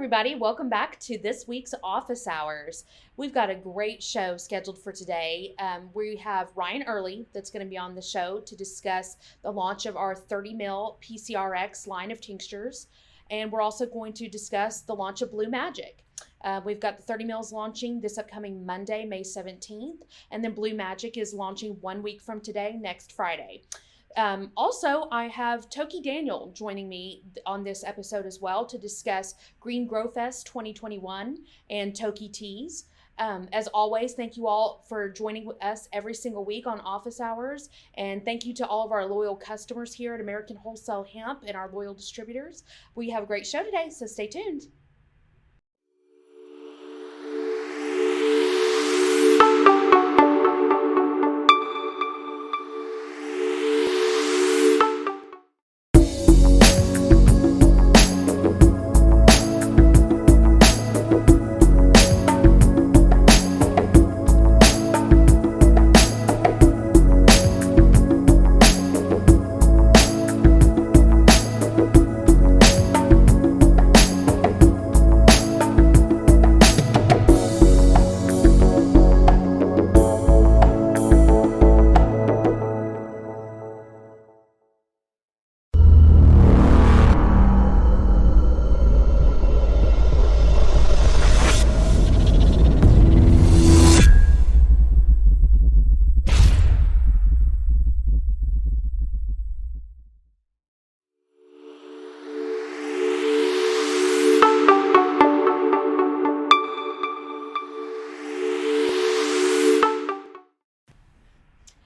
everybody. Welcome back to this week's Office Hours. We've got a great show scheduled for today. We have Ryan Early that's going to be on the show to discuss the launch of our 30 mil PCRX line of tinctures. And we're also going to discuss the launch of Blue Magic. We've got the 30 mils launching this upcoming Monday, May 17th. And then Blue Magic is launching 1 week from today, next Friday. Also, I have Toki Daniel joining me on this episode as well to discuss Green Grow Fest 2021 and Toki Teas. As always, thank you all for joining us every single week on Office Hours. And thank you to all of our loyal customers here at American Wholesale Hemp and our loyal distributors. We have a great show today, so stay tuned.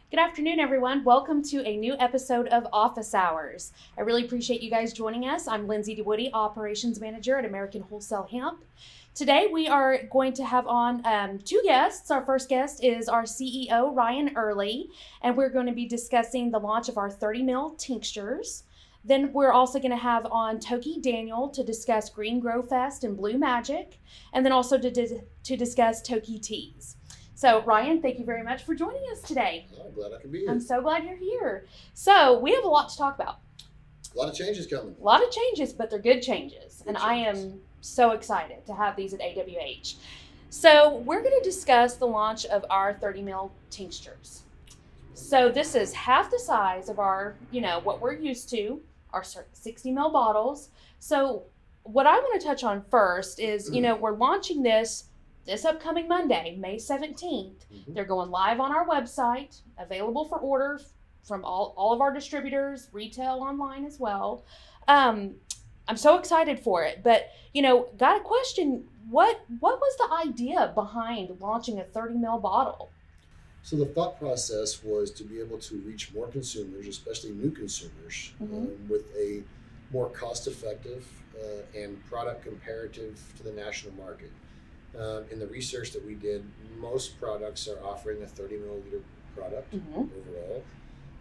Good afternoon, everyone. Welcome to a new episode of Office Hours. I really appreciate you guys joining us. I'm Lindsay DeWoody, Operations Manager at American Wholesale Hemp. Today, we are going to have on two guests. Our first guest is our CEO, Ryan Early, and we're going to be discussing the launch of our 30 mil tinctures. Then we're also going to have on Toki Daniel to discuss Green Grow Fest and Blue Magic, and then also to discuss Toki Teas. So, Ryan, thank you very much for joining us today. Oh, I'm glad I can be here. I'm so glad you're here. So, we have a lot to talk about. A lot of changes coming. A lot of changes, but they're good changes. I am so excited to have these at AWH. So, we're going to discuss the launch of our 30 mil tinctures. So, this is half the size of our, what we're used to, our 60 mil bottles. So, what I want to touch on first is, we're launching this upcoming Monday, May 17th. Mm-hmm. They're going live on our website, available for order from all of our distributors, retail, online as well. I'm so excited for it. But, got a question. What was the idea behind launching a 30 mil bottle? So the thought process was to be able to reach more consumers, especially new consumers, mm-hmm. With a more cost-effective and product comparative to the national market. In the research that we did, most products are offering a 30 milliliter product mm-hmm.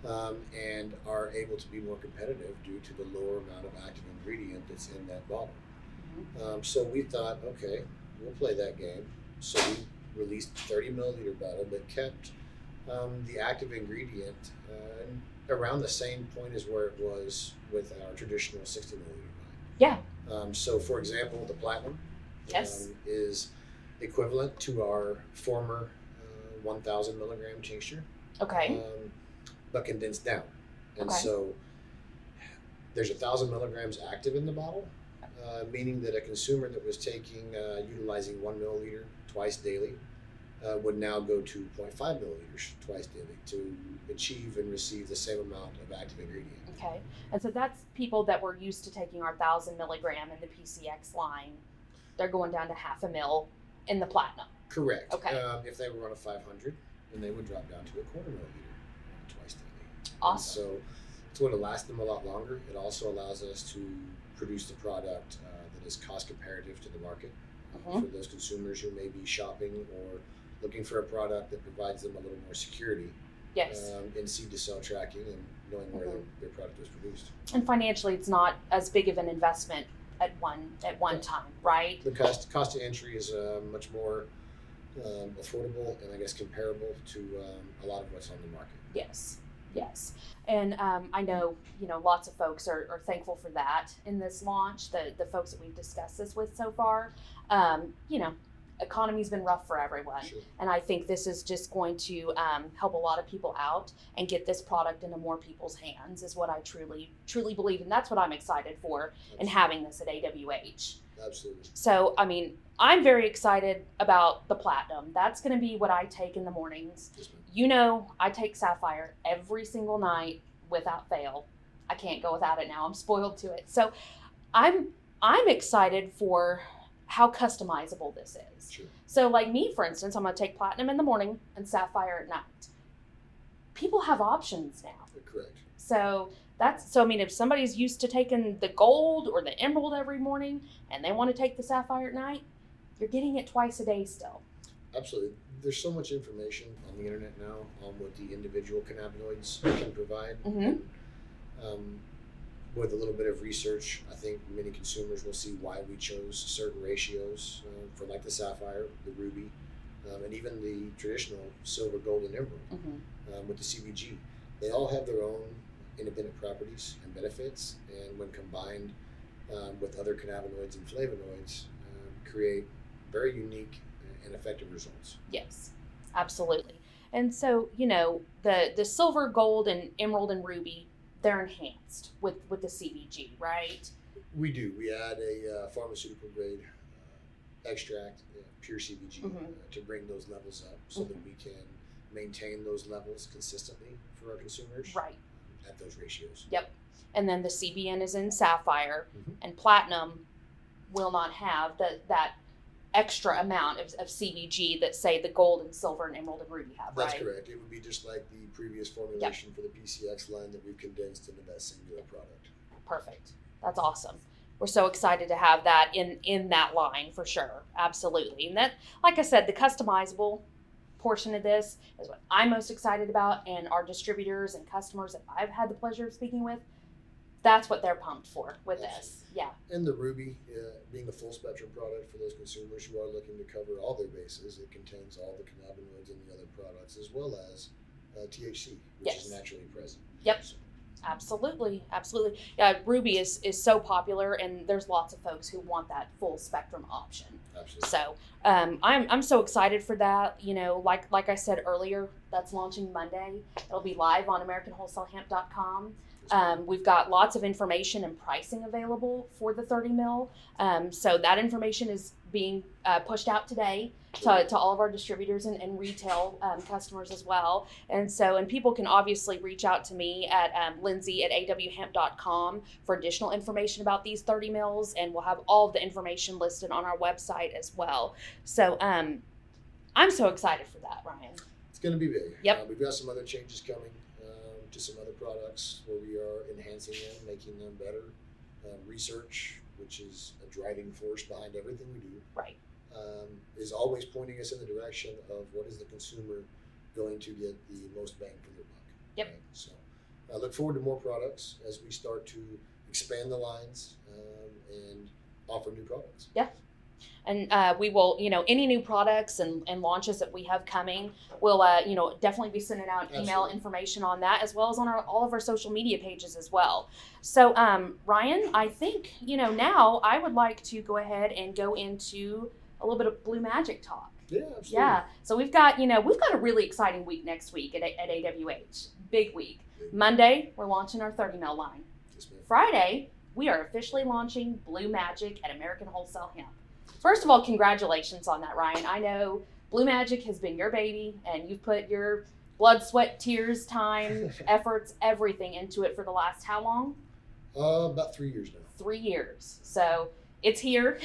overall, and are able to be more competitive due to the lower amount of active ingredient that's in that bottle. Mm-hmm. So we thought, okay, we'll play that game. So we released a 30 milliliter bottle, but kept the active ingredient around the same point as where it was with our traditional 60 milliliter line. Yeah. So for example, the Platinum yes. Is equivalent to our former 1,000 milligram tincture, okay, but condensed down. And okay. So there's 1,000 milligrams active in the bottle, meaning that a consumer that was utilizing 1 milliliter twice daily would now go to 0.5 milliliters twice daily to achieve and receive the same amount of active ingredient. Okay, and so that's people that were used to taking our 1,000 milligram in the PCX line. They're going down to half a mil in the Platinum. Correct. Okay. If they were on a 500, then they would drop down to a quarter milliliter twice daily. Awesome. And so it's going to last them a lot longer. It also allows us to produce the product that is cost comparative to the market mm-hmm. for those consumers who may be shopping or looking for a product that provides them a little more security. Yes. In seed to sell tracking and knowing where mm-hmm. their product was produced. And financially, it's not as big of an investment at one time, right? The cost of entry is much more affordable and I guess comparable to a lot of what's on the market. Yes. Yes. And I know, lots of folks are thankful for that in this launch, the folks that we've discussed this with so far. Economy's been rough for everyone. Sure. And I think this is just going to help a lot of people out and get this product into more people's hands is what I truly, truly believe. And that's what I'm excited for in having this at AWH. Absolutely. So, I'm very excited about the Platinum. That's going to be what I take in the mornings. Yes, I take Sapphire every single night without fail. I can't go without it now. I'm spoiled to it. So I'm excited for how customizable this is. Sure. So like me, for instance, I'm going to take Platinum in the morning and Sapphire at night. People have options now. Correct. So if somebody's used to taking the gold or the emerald every morning and they want to take the Sapphire at night, you're getting it twice a day still. Absolutely. There's so much information on the internet now on what the individual cannabinoids can provide. Mm-hmm. With a little bit of research, I think many consumers will see why we chose certain ratios for like the Sapphire, the Ruby, and even the traditional silver, gold, and emerald with the CBG. They all have their own independent properties and benefits, and when combined with other cannabinoids and flavonoids, create very unique and effective results. Yes, absolutely. And so, the silver, gold, and emerald and ruby, they're enhanced with the CBG, right? We do. We add a pharmaceutical grade extract, pure CBG, to bring those levels up so that we can maintain those levels consistently for our consumers. Right. At those ratios. Yep. And then the CBN is in Sapphire, and Platinum will not have that extra amount of CBG that, say, the gold and silver and emerald and ruby have, That's right? correct. It would be just like the previous formulation for the PCX line that we've condensed into that singular product. Perfect. That's awesome. We're so excited to have that in that line for sure. Absolutely. And that, like I said, the customizable portion of this is what I'm most excited about, and our distributors and customers that I've had the pleasure of speaking with, that's what they're pumped for with this. Yeah. And the Ruby, being a full spectrum product for those consumers who are looking to cover all their bases, it contains all the cannabinoids and the other products, as well as THC, which is naturally present. Yep. So. Absolutely. Yeah, Ruby is so popular, and there's lots of folks who want that full spectrum option. Absolutely. So I'm so excited for that. Like I said earlier, that's launching Monday. It'll be live on AmericanWholesaleHemp.com. We've got lots of information and pricing available for the 30 mil. So that information is being pushed out today to all of our distributors and retail customers as well. And people can obviously reach out to me at Lindsay@awhemp.com for additional information about these 30 mils, and we'll have all of the information listed on our website as well. So I'm so excited for that, Ryan. It's going to be big. Yep. We've got some other changes coming to some other products where we are enhancing them, making them better. Research, which is a driving force behind everything we do, right, is always pointing us in the direction of what is the consumer going to get the most bang for their buck. Yep. Right? So I look forward to more products as we start to expand the lines and offer new products. Yeah. And we will, any new products and launches that we have coming, we'll, definitely be sending out email information on that, as well as on all of our social media pages as well. So, Ryan, I think, now I would like to go ahead and go into a little bit of Blue Magic talk. Yeah, absolutely. Yeah. So we've got a really exciting week next week at AWH. Big week. Monday, we're launching our 30 mil line. Yes, ma'am. Friday, we are officially launching Blue Magic at American Wholesale Hemp. First of all, congratulations on that, Ryan. I know Blue Magic has been your baby, and you've put your blood, sweat, tears, time, efforts, everything into it for the last how long? About 3 years now. 3 years. So it's here.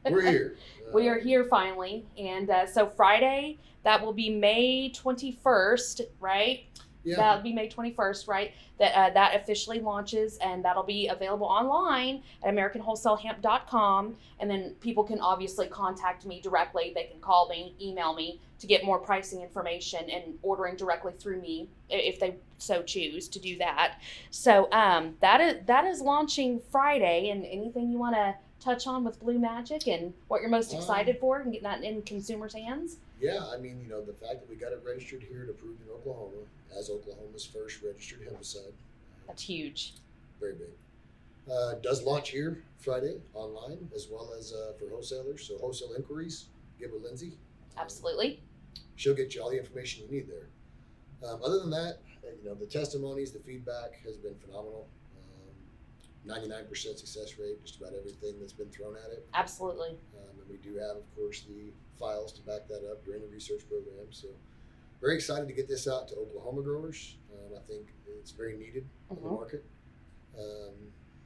We're here. We are here finally. And so Friday, that will be May 21st, right? Yeah. That'll be May 21st, right? That officially launches, and that'll be available online at AmericanWholesaleHemp.com. And then people can obviously contact me directly. They can call me, email me to get more pricing information and ordering directly through me if they so choose to do that. So that is launching Friday. And anything you want to touch on with Blue Magic and what you're most excited for and getting that in consumers' hands? Yeah, I mean, the fact that we got it registered here and approved in Oklahoma as Oklahoma's first registered herbicide, That's huge. very big. Does launch here Friday online as well as for wholesalers. So wholesale inquiries, give a Lindsay. Absolutely. She'll get you all the information you need there. Other than that, the testimonies, the feedback has been phenomenal. 99% success rate, just about everything that's been thrown at it. Absolutely. And we do have, of course, the files to back that up during the research program. So very excited to get this out to Oklahoma growers. I think it's very needed in the market.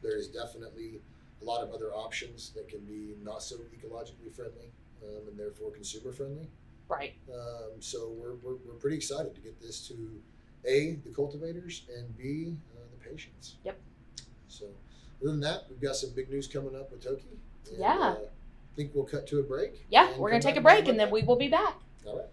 There is definitely a lot of other options that can be not so ecologically friendly and therefore consumer friendly. Right. So we're pretty excited to get this to A, the cultivators, and B, the patients. Yep. So other than that, we've got some big news coming up with Toki. And, Yeah. I think we'll cut to a break. Yeah, we're going to take a break and then we will be back. All right.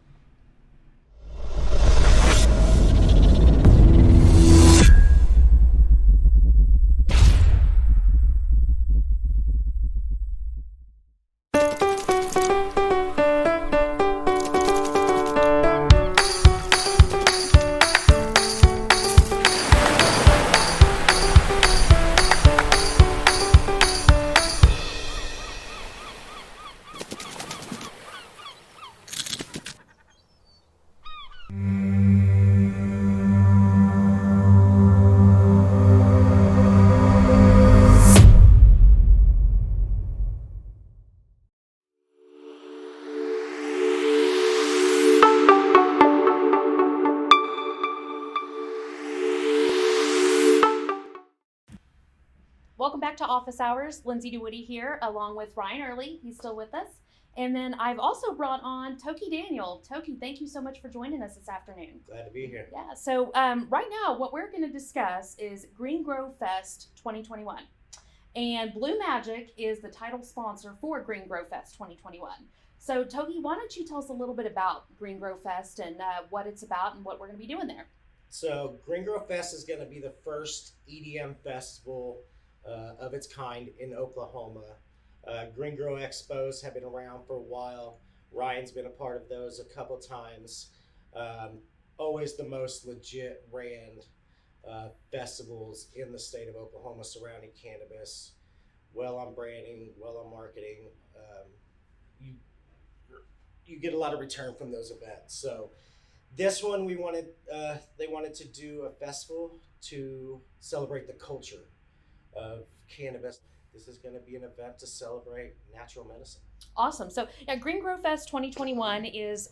Welcome back to Office Hours. Lindsay DeWitty here, along with Ryan Early. He's still with us. And then I've also brought on Toki Daniel. Toki, thank you so much for joining us this afternoon. Glad to be here. Yeah, so right now what we're going to discuss is Green Grow Fest 2021. And Blue Magic is the title sponsor for Green Grow Fest 2021. So Toki, why don't you tell us a little bit about Green Grow Fest and what it's about and what we're going to be doing there? So Green Grow Fest is going to be the first EDM festival of its kind in Oklahoma. Green Grow Expos have been around for a while. Ryan's been a part of those a couple times. Always the most legit ran festivals in the state of Oklahoma surrounding cannabis. Well on branding, well on marketing. You get a lot of return from those events. So this one they wanted to do a festival to celebrate the culture of cannabis. This is going to be an event to celebrate natural medicine. Awesome. So yeah, Green Grow Fest 2021 is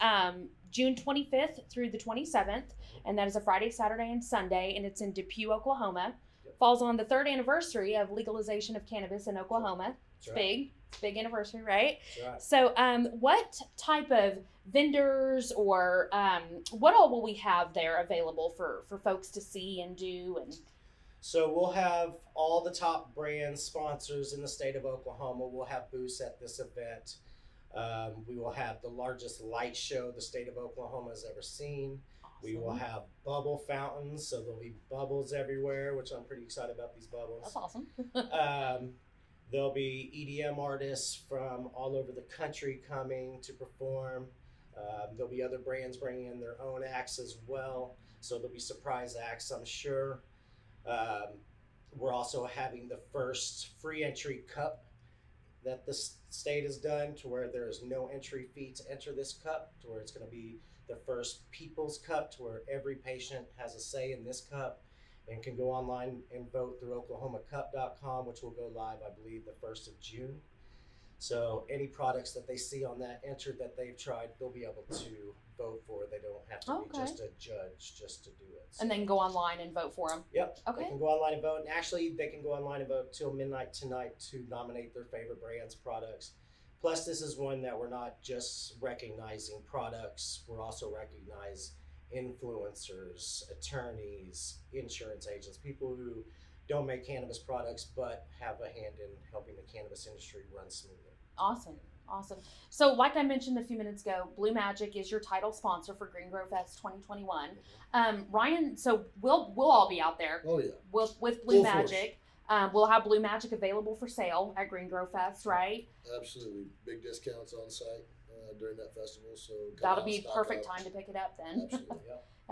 June 25th through the 27th, and that is a Friday, Saturday, and Sunday, and it's in Depew, Oklahoma. Yep. Falls on the 3rd anniversary of legalization of cannabis in Oklahoma. It's That's big. It's a big anniversary, right? That's right. So what type of vendors or what all will we have there available for folks to see and do? And So we'll have all the top brand sponsors in the state of Oklahoma. We'll have booths at this event. We will have the largest light show the state of Oklahoma has ever seen. awesome. We will have bubble fountains, so there'll be bubbles everywhere, which I'm pretty excited about these bubbles. That's awesome. There'll be EDM artists from all over the country coming to perform. There'll be other brands bringing in their own acts as well, so there'll be surprise acts, I'm sure. We're also having the first free entry cup that the state has done, to where there is no entry fee to enter this cup, to where it's going to be the first people's cup, to where every patient has a say in this cup and can go online and vote through oklahomacup.com, which will go live, I believe, the 1st of June. So any products that they see on that entered that they've tried, they'll be able to vote for. They don't have to be just a judge just to do it. So, And then go online and vote for them. Yep. Okay. They can go online and vote. And actually, they can go online and vote till midnight tonight to nominate their favorite brands, products. Plus, this is one that we're not just recognizing products. We're also recognizing influencers, attorneys, insurance agents, people who don't make cannabis products but have a hand in helping the cannabis industry run smoothly. Awesome. So like I mentioned a few minutes ago, Blue Magic is your title sponsor for Green Grow Fest 2021. Ryan, so we'll all be out there. Oh, yeah. With Blue Full force. Magic. We'll have Blue Magic available for sale at Green Grow Fest, right? Absolutely. Big discounts on site during that festival. So come That'll out, be stock perfect up. time to pick it up then. Absolutely.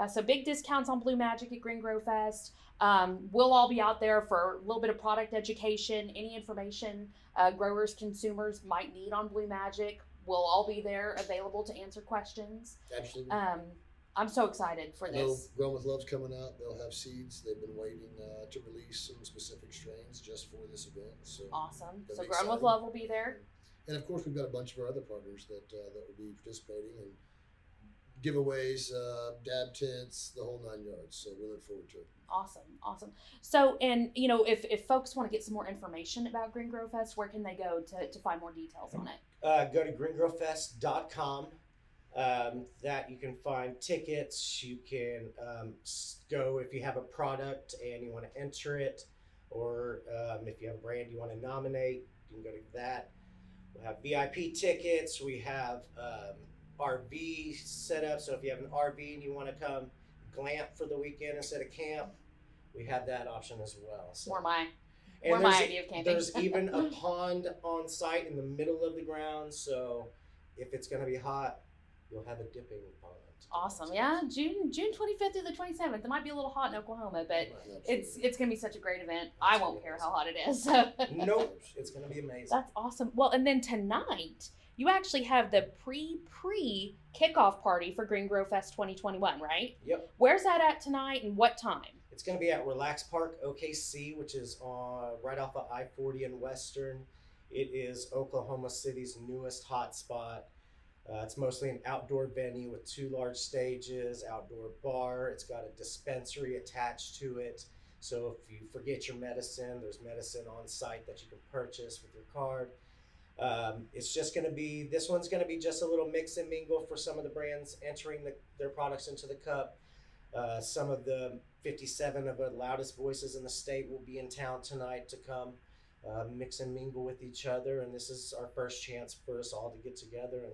So big discounts on Blue Magic at Green Grow Fest. We'll all be out there for a little bit of product education, any information growers, consumers might need on Blue Magic. We'll all be there available to answer questions. Absolutely. I'm so excited for I know this. Grown with Love's coming out. They'll have seeds. They've been waiting to release some specific strains just for this event. So Awesome. it'll So be Grown with exciting. Love will be there. And of course, we've got a bunch of our other partners that will be participating and giveaways, dab tents, the whole 9 yards. So we look forward to it. Awesome. So, and you know, if folks want to get some more information about Green Grow Fest, where can they go to find more details on it? Go to greengrowfest.com. That you can find tickets. You can go if you have a product and you want to enter it, or if you have a brand you want to nominate, you can go to that. We'll have VIP tickets. We have RV set up. So if you have an RV and you want to come glamp for the weekend instead of camp, we have that option as well. So. More my And idea of camping. there's even a pond on site in the middle of the ground. So if it's going to be hot, you'll have a dipping pond. Awesome. Yeah, June 25th through the 27th. It might be a little hot in Oklahoma, but it's going to be such a great event. I won't care how hot it is. Nope, it's going to be amazing. That's awesome. Well, and then tonight you actually have the pre kickoff party for Green Grow Fest 2021, right? Yep. Where's that at tonight and what time? It's going to be at Relax Park, OKC, which is right off of I-40 in Western. It is Oklahoma City's newest hotspot. It's mostly an outdoor venue with 2 large stages, outdoor bar. It's got a dispensary attached to it. So if you forget your medicine, there's medicine on site that you can purchase with your card. It's just going to be, this one's going to be just a little mix and mingle for some of the brands entering their products into the cup. Some of the 57 of the loudest voices in the state will be in town tonight to come mix and mingle with each other. And this is our first chance for us all to get together and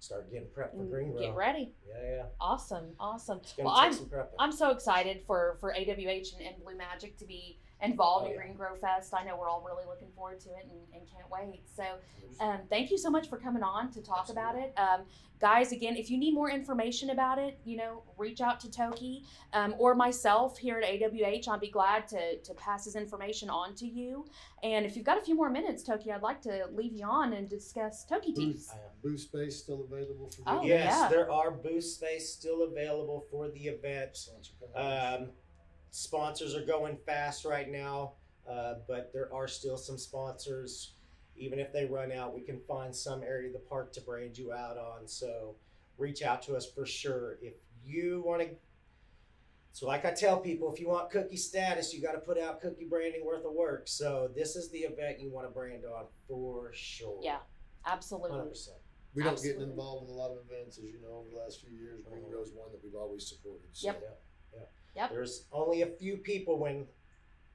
start getting prepped for Green Grow. Get ready. Yeah. Awesome. It's gonna Well, take some prepping. I'm so excited for AWH and Blue Magic to be involved in Green Grow Fest. I know we're all really looking forward to it and can't wait. So thank you so much for coming on to talk about it. Guys, again, if you need more information about it, reach out to Toki or myself here at AWH. I'd be glad to pass his information on to you. And if you've got a few more minutes, Toki, I'd like to leave you on and discuss Toki Teas. Booth space still available for the Oh, Yes, yeah. there are booth space still available for the event. Sponsors are going fast right now, but there are still some sponsors. Even if they run out, we can find some area of the park to brand you out on. So reach out to us for sure. If you want to, so like I tell people, if you want cookie status, you got to put out cookie branding worth of work. So this is the event you want to brand on for sure. Yeah, absolutely. 100%. We don't Absolutely. get involved in a lot of events, as you know, over the last few years. Green Grow is one that we've always supported. So. Yep. There's only a few people when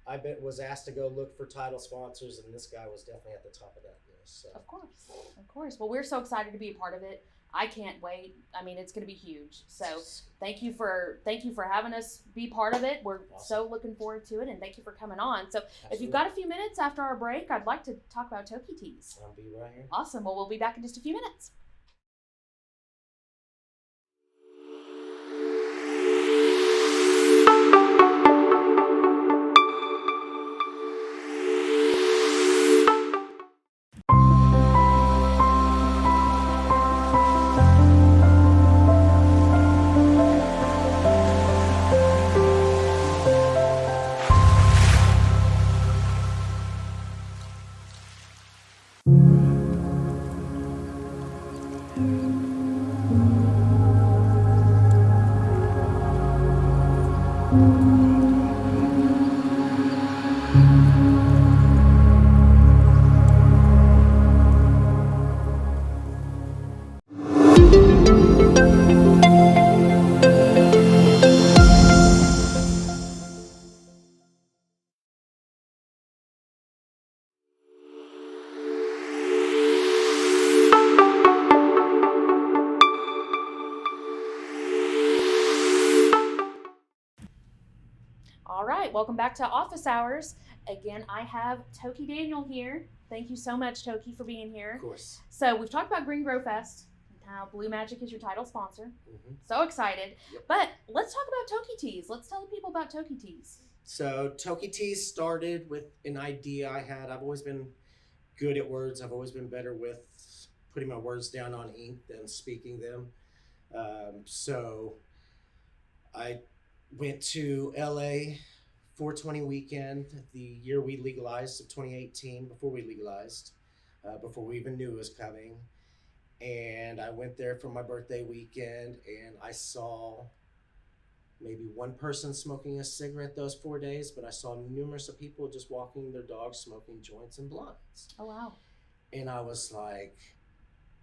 I was asked to go look for title sponsors, and this guy was definitely at the top of that list. So. Of course. Well, we're so excited to be a part of it. I can't wait. I mean, it's going to be huge. So thank you for having us be part of it. We're so looking forward to it, and thank you for coming on. So if you've got a few minutes after our break, I'd like to talk about Toki Teas. I'll be right here. Awesome. Well, we'll be back in just a few minutes. All right, welcome back to Office Hours. Again, I have Toki Daniel here. Thank you so much, Toki, for being here. Of course. So we've talked about Green Grow Fest. Blue Magic is your title sponsor. Mm-hmm. So excited. Yep. But let's talk about Toki Teas. Let's tell the people about Toki Teas. So Toki Teas started with an idea I had. I've always been good at words. I've always been better with putting my words down on ink than speaking them. So I went to LA 420 weekend, the year we legalized of 2018, before we legalized, before we even knew it was coming. And I went there for my birthday weekend, and I saw maybe one person smoking a cigarette those 4 days, but I saw numerous of people just walking their dogs, smoking joints and blunts. Oh, wow. And I was like,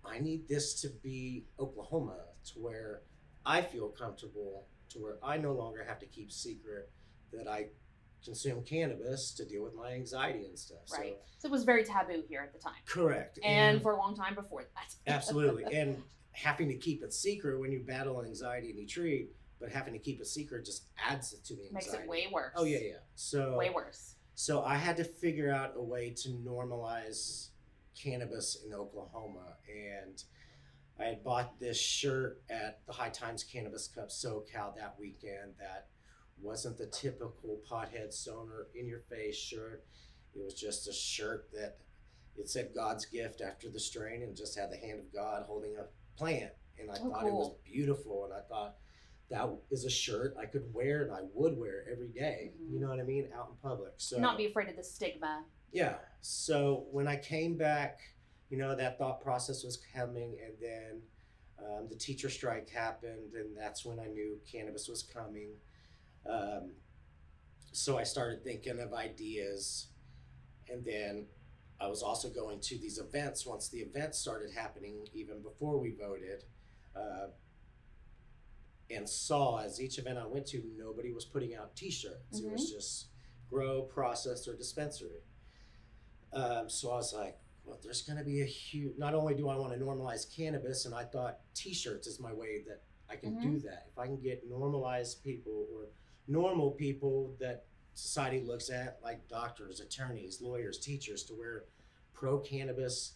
I need this to be Oklahoma, to where I feel comfortable, to where I no longer have to keep secret that I consume cannabis to deal with my anxiety and stuff. Right. So it was very taboo here at the time. Correct. And for a long time before that. Absolutely. And having to keep it secret when you battle anxiety and you treat, but having to keep it secret just adds to the anxiety. Makes it way worse. Oh, yeah. So way worse. So I had to figure out a way to normalize cannabis in Oklahoma. And I had bought this shirt at the High Times Cannabis Cup SoCal that weekend that wasn't the typical pothead stoner in your face shirt. It was just a shirt that it said God's gift after the strain and just had the hand of God holding a plant. And I thought it was beautiful. And I thought that is a shirt I could wear and I would wear every day. You know what I mean? Out in public. So not be afraid of the stigma. Yeah. So when I came back, that thought process was coming, and then the teacher strike happened, and that's when I knew cannabis was coming. So I started thinking of ideas, and then I was also going to these events once the events started happening, even before we voted, and saw as each event I went to, nobody was putting out t-shirts. It was just grow, process, or dispensary. So I was like, well, there's going to be a huge, not only do I want to normalize cannabis, and I thought t-shirts is my way that I can do that. If I can get normalized people or normal people that society looks at, like doctors, attorneys, lawyers, teachers, to wear pro-cannabis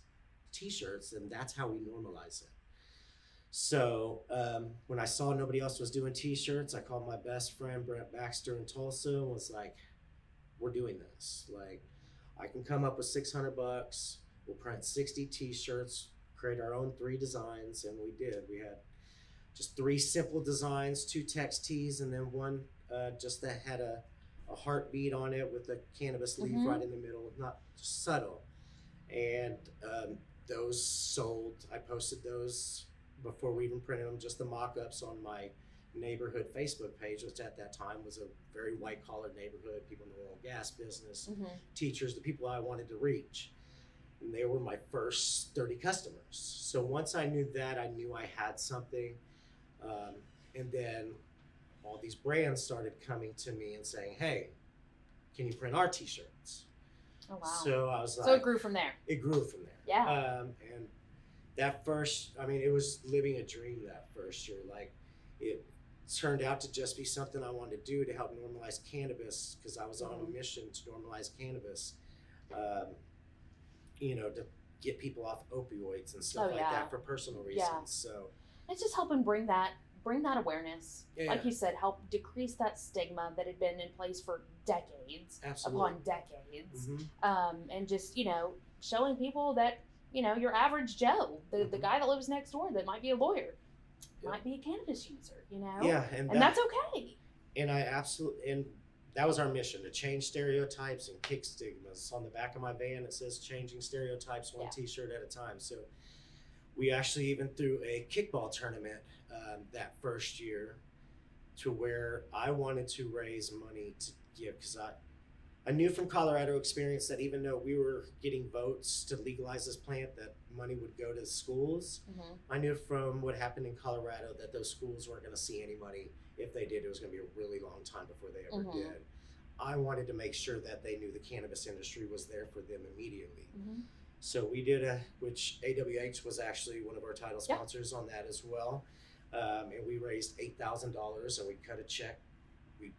t-shirts, then that's how we normalize it. So when I saw nobody else was doing t-shirts, I called my best friend, Brent Baxter in Tulsa, and was like, we're doing this. Like, I can come up with $600. We'll print 60 t-shirts, create our own 3 designs, and we did. We had just 3 simple designs, 2 text tees, and then one just that had a heartbeat on it with a cannabis leaf right in the middle, not just subtle. And those sold. I posted those before we even printed them, just the mock-ups on my neighborhood Facebook page, which at that time was a very white-collar neighborhood, people in the oil and gas business, teachers, the people I wanted to reach. And they were my first 30 customers. So once I knew that, I knew I had something. And then all these brands started coming to me and saying, hey, can you print our t-shirts? Oh, wow. So I was like... So it grew from there. It grew from there. Yeah. And that first, it was living a dream that first year. Like, it turned out to just be something I wanted to do to help normalize cannabis, because I was on a mission to normalize cannabis, to get people off opioids and stuff that for personal reasons. Yeah. So it's just helping bring that awareness. Like you said, help decrease that stigma that had been in place for decades upon decades. And just, showing people that, your average Joe, the guy that lives next door that might be a lawyer, might be a cannabis user, Yeah, and that's okay. And and that was our mission, to change stereotypes and kick stigmas. On the back of my van, it says changing stereotypes one t-shirt at a time. So we actually even threw a kickball tournament that first year, to where I wanted to raise money to give, because I knew from Colorado experience that even though we were getting votes to legalize this plant, that money would go to schools. I knew from what happened in Colorado that those schools weren't going to see any money. If they did, it was going to be a really long time before they ever did. I wanted to make sure that they knew the cannabis industry was there for them immediately. So we did which AWH was actually one of our title sponsors on that as well. And we raised $8,000, and we cut a check. We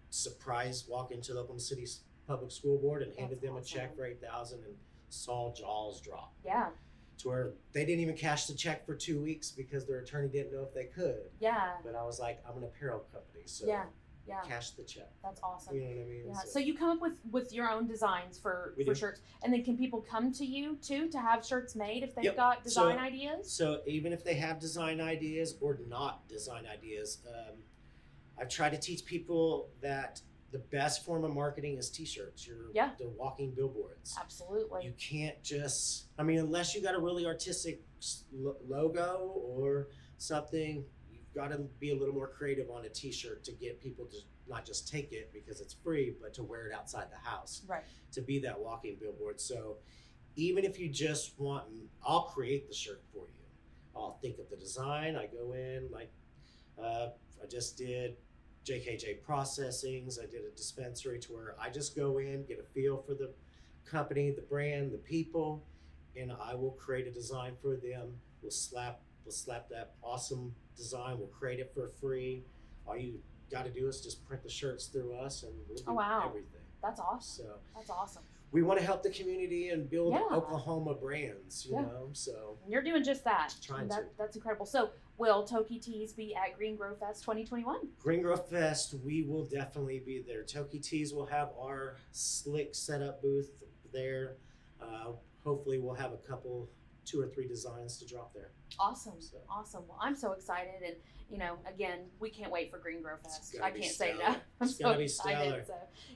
walk into the Oklahoma City's public school board and handed them a check for $8,000, and saw jaws drop. Yeah. to where they didn't even cash the check for 2 weeks because their attorney didn't know if they could. Yeah. But I was like, I'm an apparel company, so Yeah. cash the check. That's awesome. You know what I mean? Yeah. So you come up with your own designs for shirts, and then can people come to you too to have shirts made if they've got design ideas? So even if they have design ideas or not design ideas, I've tried to teach people that the best form of marketing is t-shirts. They're walking billboards. Absolutely. You can't just, unless you got a really artistic logo or something, you've got to be a little more creative on a t-shirt to get people to not just take it because it's free, but to wear it outside the house. Right. To be that walking billboard. So even if you just want, I'll create the shirt for you. I'll think of the design. I go in, like I just did JKJ Processings. I did a dispensary to where I just go in, get a feel for the company, the brand, the people, and I will create a design for them. We'll slap that awesome design. We'll create it for free. All you got to do is just print the shirts through us, and we'll do everything. That's awesome. So that's awesome. We want to help the community and build Oklahoma brands, you know. So and you're doing just that. Trying to. That's incredible. So will Toki Tees be at Green Grow Fest 2021? Green Grow Fest, we will definitely be there. Toki Tees will have our slick setup booth there. Hopefully we'll have a couple, 2 or 3 designs to drop there. Awesome. Awesome. Well, I'm so excited, and again, we can't wait for Green Grow Fest. I can't say no. I'm so excited. So,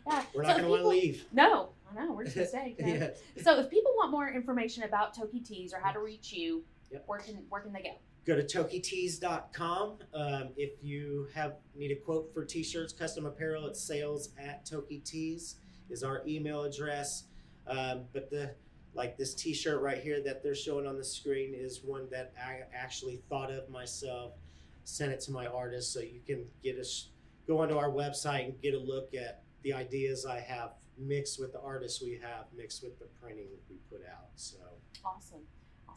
yeah. We're not going to want to leave. No, I know. We're just going to stay. Yes. So if people want more information about Toki Tees or how to reach you, where can they go? Go to tokitees.com. If you need a quote for t-shirts, custom apparel, it's sales@tokitees is our email address. But this t-shirt right here that they're showing on the screen is one that I actually thought of myself, sent it to my artist, so you can go onto our website and get a look at the ideas I have mixed with the artists we have, mixed with the printing we put out. So awesome.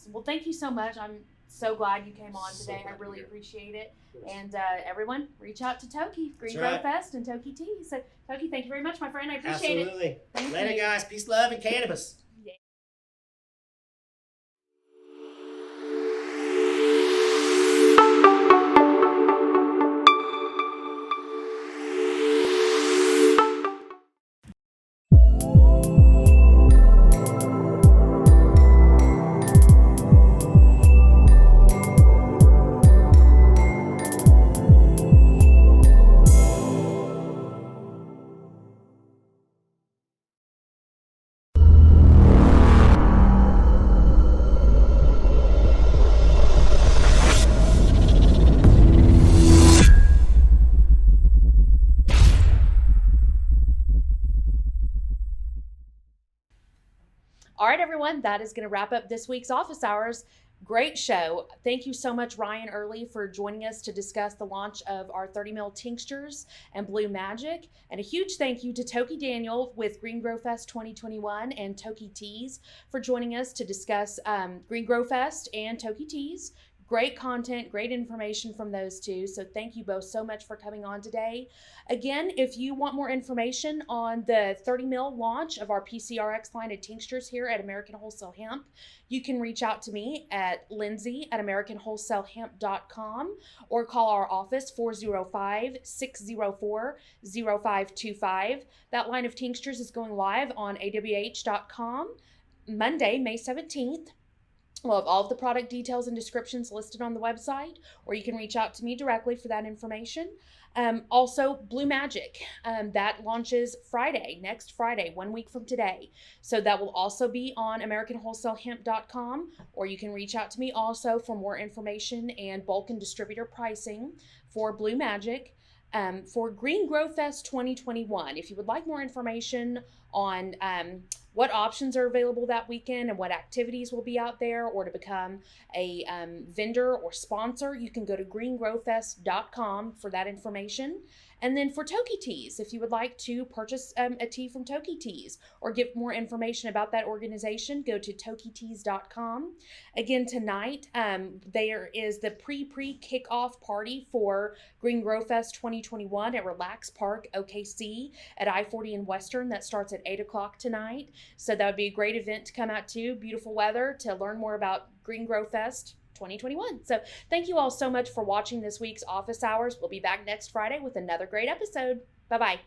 Well, thank you so much. I'm so glad you came on today. I really appreciate it. And everyone, reach out to Toki, Green Grow Fest and Toki Tees. So Toki, thank you very much, my friend. I appreciate it. Absolutely. Later, guys. Peace, love, and cannabis. All right, everyone, that is going to wrap up this week's Office Hours. Great show. Thank you so much, Ryan Early, for joining us to discuss the launch of our 30 mil tinctures and Blue Magic. And a huge thank you to Toki Daniel with Green Grow Fest 2021 and Toki Tees for joining us to discuss Green Grow Fest and Toki Tees. Great content, great information from those two. So thank you both so much for coming on today. Again, if you want more information on the 30 mil launch of our PCRX line of tinctures here at American Wholesale Hemp, you can reach out to me at lindsay@americanwholesalehemp.com or call our office 405-604-0525. That line of tinctures is going live on awh.com Monday, May 17th. We'll have all of the product details and descriptions listed on the website, or you can reach out to me directly for that information. Also, Blue Magic, that launches next Friday, 1 week from today. So that will also be on AmericanWholesaleHemp.com, or you can reach out to me also for more information and bulk and distributor pricing for Blue Magic. For Green Grow Fest 2021, if you would like more information on what options are available that weekend and what activities will be out there, or to become a vendor or sponsor, you can go to greengrowfest.com for that information. And then for Toki Tees, if you would like to purchase a tee from Toki Tees or get more information about that organization, go to tokitees.com. Again, tonight, there is the pre-kickoff party for Green Grow Fest 2021 at Relax Park, OKC at I-40 and Western. That starts at 8 o'clock tonight. So that would be a great event to come out to. Beautiful weather to learn more about Green Grow Fest 2021. So thank you all so much for watching this week's Office Hours. We'll be back next Friday with another great episode. Bye-bye.